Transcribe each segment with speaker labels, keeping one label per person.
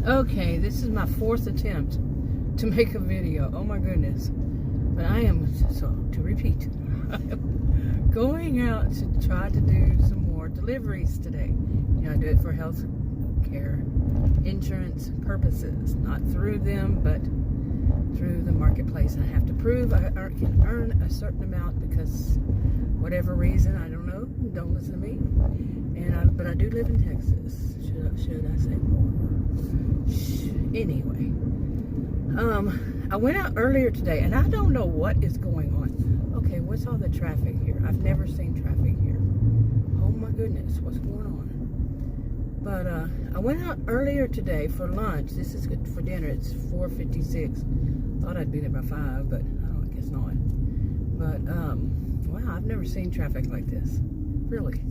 Speaker 1: Okay, this is my 4th attempt to make a video. Oh my goodness. But I am, so to repeat, I am going out to try to do some more deliveries today. You know, I do it for health care insurance purposes, not through them, but through the marketplace. And I have to prove I can earn a certain amount because whatever reason, I don't know, don't listen to me. But I do live in Texas. Should I say more? Anyway, I went out earlier today, and I don't know what is going on. Okay, what's all the traffic here? I've never seen traffic here. Oh my goodness, what's going on? But I went out earlier today for lunch. This is good for dinner. It's 4:56. Thought I'd be there by 5, but I guess not. But wow, I've never seen traffic like this. Really.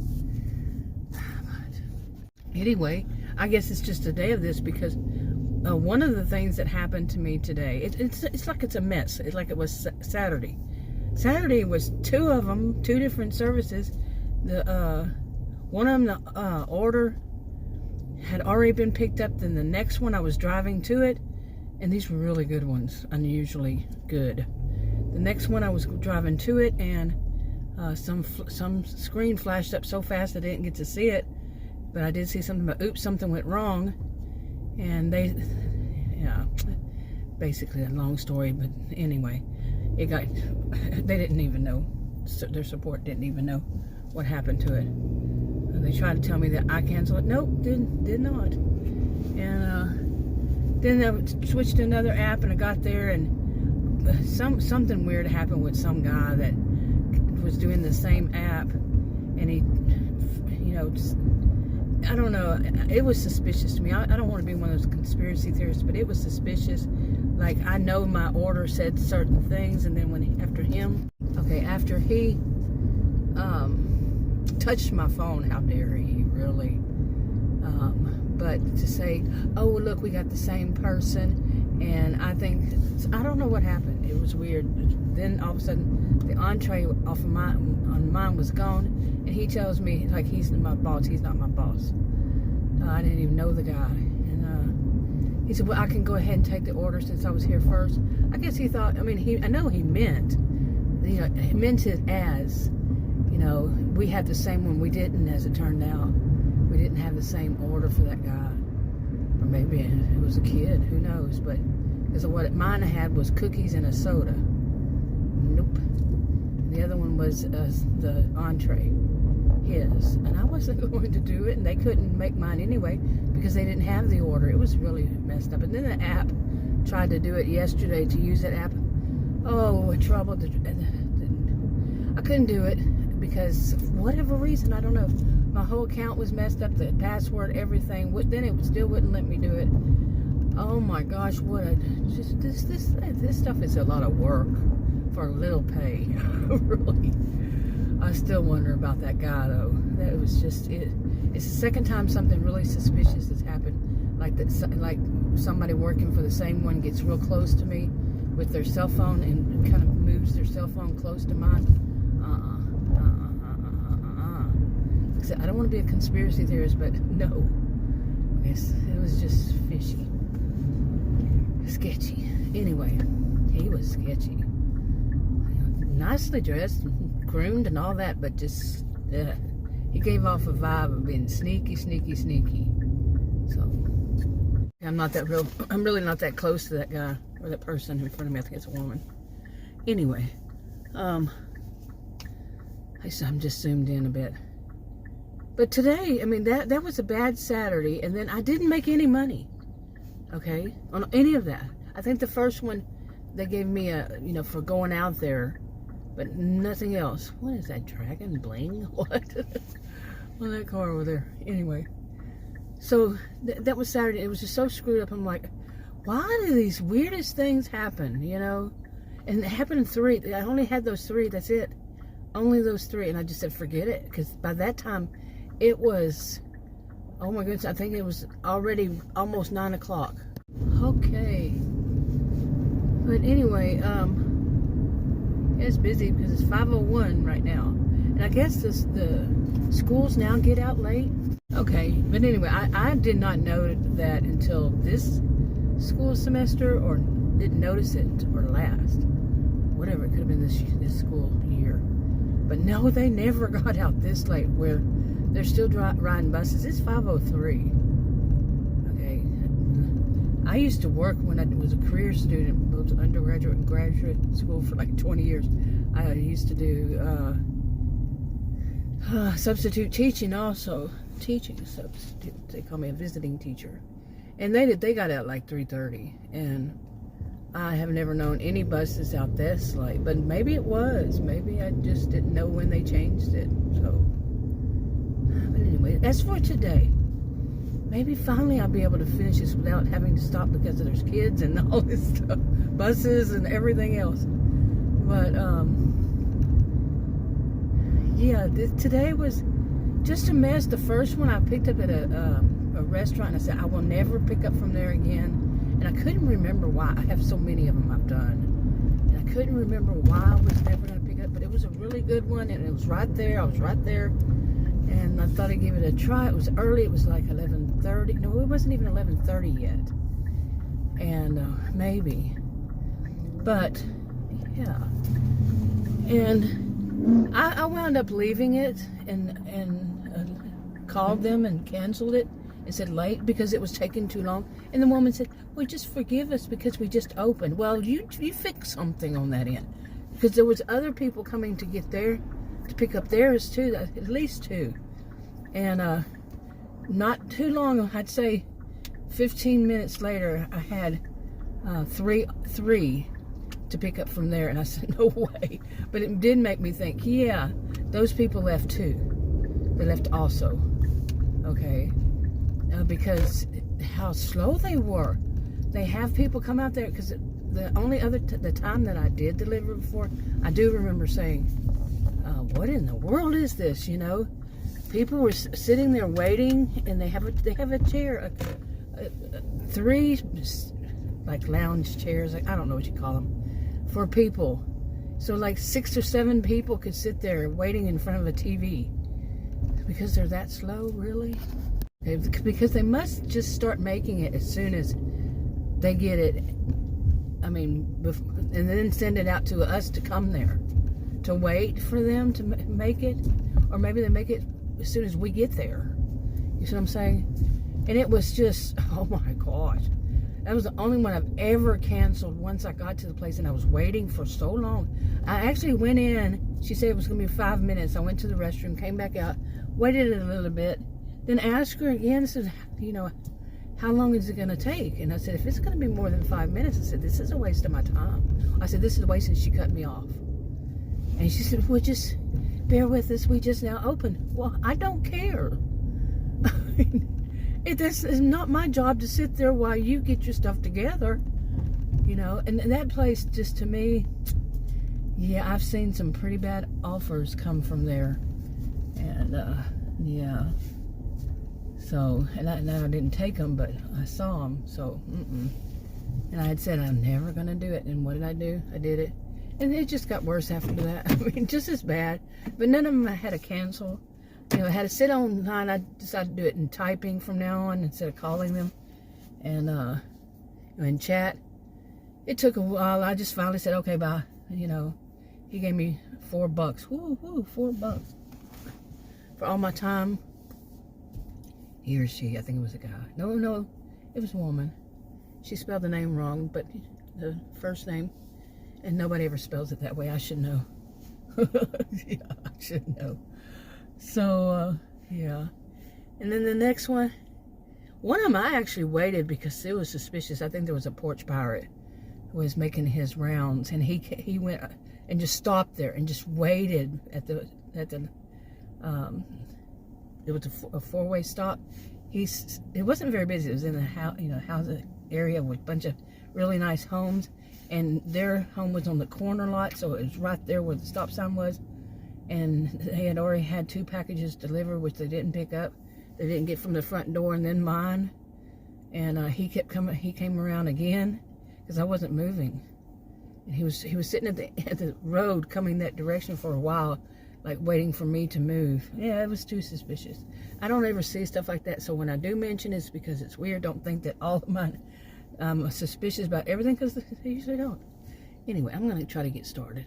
Speaker 1: Anyway, I guess it's just a day of this because one of the things that happened to me today, it's like it's a mess. It's like it was Saturday. Saturday was 2 of them, 2 different services. The one of them, the order had already been picked up. Then the next one, I was driving to it, and these were really good ones, unusually good. The next one, I was driving to it, and some screen flashed up so fast I didn't get to see it. But I did see something about, oops, something went wrong. And they, yeah, basically a long story, but anyway, they didn't even know, their support didn't even know what happened to it. They tried to tell me that I canceled it. Nope, did not. And then I switched to another app, and I got there, and something weird happened with some guy that was doing the same app, and he, you know, I don't know, it was suspicious to me. I don't want to be one of those conspiracy theorists, but it was suspicious. Like, I know my order said certain things, and then after he touched my phone, how dare he, really? But to say, oh, well, look, we got the same person, and I don't know what happened. It was weird. Then all of a sudden, the entree off of mine was gone, and he tells me, like, he's my boss. He's not my boss. I didn't even know the guy. And he said, well, I can go ahead and take the order since I was here first. I guess he thought, I know he meant, you know, he meant it as, you know, we had the same one. We didn't, as it turned out. We didn't have the same order for that guy. Or maybe it was a kid, who knows. But because what mine had was cookies and a soda. Nope. The other one was the entree, his. And I wasn't going to do it, and they couldn't make mine anyway because they didn't have the order. It was really messed up. And then the app tried to do it yesterday, to use that app. Oh, trouble. I couldn't do it because for whatever reason, I don't know. My whole account was messed up, the password, everything. Then it still wouldn't let me do it. Oh my gosh, this stuff is a lot of work for little pay. Really. I still wonder about that guy, though. That was just it. It's the second time something really suspicious has happened. Like like somebody working for the same one gets real close to me with their cell phone and kind of moves their cell phone close to mine. I don't want to be a conspiracy theorist, but no. I guess it was just fishy. Sketchy. Anyway, he was sketchy. Nicely dressed, groomed and all that, but just, he gave off a vibe of being sneaky. So, I'm really not that close to that guy, or that person in front of me. I think it's a woman. Anyway, I'm just zoomed in a bit. But today, that was a bad Saturday, and then I didn't make any money, okay, on any of that. I think the first one, they gave me for going out there, but nothing else. What is that, Dragon Bling? What? Well, that car over there. Anyway, so that was Saturday. It was just so screwed up. I'm like, why do these weirdest things happen, you know? And it happened in 3. I only had those 3. That's it. Only those 3. And I just said, forget it. Because by that time, it was, oh my goodness, I think it was already almost 9 o'clock. Okay. But anyway, it's busy because it's 5:01 right now. And I guess the schools now get out late. Okay, but anyway, I did not know that until this school semester, or didn't notice it or last. Whatever, it could have been this school year. But no, they never got out this late where they're still riding buses. It's 5:03. Okay. I used to work when I was a career student, both undergraduate and graduate school for like 20 years. I used to do substitute teaching also. Teaching substitute. They call me a visiting teacher. And they got out like 3:30. And I have never known any buses out this late. But maybe it was. Maybe I just didn't know when they changed it. So, but anyway, that's for today. Maybe finally I'll be able to finish this without having to stop because there's kids and all this stuff. Buses and everything else. But, yeah, today was just a mess. The first one I picked up at a restaurant, and I said, I will never pick up from there again. And I couldn't remember why. I have so many of them I've done. And I couldn't remember why I was never going to pick it up. But it was a really good one, and it was right there. I was right there. And I thought I'd give it a try. It was early. It was like 11:30. No, it wasn't even 11:30 yet. And maybe. But, yeah. And I wound up leaving it and called them and canceled it and said late because it was taking too long. And the woman said, well, just forgive us because we just opened. Well, you fix something on that end. Because there was other people coming to pick up theirs too, at least two. And not too long, I'd say 15 minutes later, I had three to pick up from there. And I said, no way. But it did make me think, yeah, those people left too. They left also. Okay. Because how slow they were. They have people come out there, because the only other the time that I did deliver before, I do remember saying, what in the world is this, you know? People were sitting there waiting, and they have a chair, three like lounge chairs, like, I don't know what you call them, for people. So like 6 or 7 people could sit there waiting in front of a TV. Because they're that slow, really? Because they must just start making it as soon as they get it. I mean, and then send it out to us to come there, to wait for them to make it, or maybe they make it as soon as we get there. You see what I'm saying? And it was just, oh my gosh, that was the only one I've ever canceled once I got to the place, and I was waiting for so long. I actually went in. She said it was going to be 5 minutes. I went to the restroom, came back out, waited a little bit, then asked her again, said, you know, how long is it going to take? And I said, if it's going to be more than 5 minutes, I said, this is a waste of my time. I said, this is a waste, and she cut me off. And she said, well, just bear with us. We just now opened. Well, I don't care. This is not my job to sit there while you get your stuff together, you know. And that place, just to me, yeah, I've seen some pretty bad offers come from there. And, yeah. So, and I didn't take them, but I saw them, so, And I had said I'm never going to do it, and what did I do? I did it. And it just got worse after that. I mean, just as bad. But none of them I had to cancel. You know, I had to sit online. I decided to do it in typing from now on instead of calling them. And, in chat. It took a while. I just finally said, okay, bye. You know, he gave me $4. Woo, $4. For all my time. He or she, I think it was a guy. No, it was a woman. She spelled the name wrong, but the first name, and nobody ever spells it that way. I should know. Yeah, I should know. So, yeah. And then the next one of them I actually waited because it was suspicious. I think there was a porch pirate who was making his rounds, and he went and just stopped there and just waited at the it was a four-way stop. It wasn't very busy. It was in the house area with a bunch of really nice homes, and their home was on the corner lot, so it was right there where the stop sign was. And they had already had 2 packages delivered, which they didn't pick up. They didn't get from the front door, and then mine. And he kept coming. He came around again because I wasn't moving. And he was sitting at the road coming that direction for a while. like waiting for me to move. Yeah, it was too suspicious. I don't ever see stuff like that, so when I do mention it's because it's weird. Don't think that all of mine are suspicious about everything, because they usually don't. Anyway, I'm going to try to get started.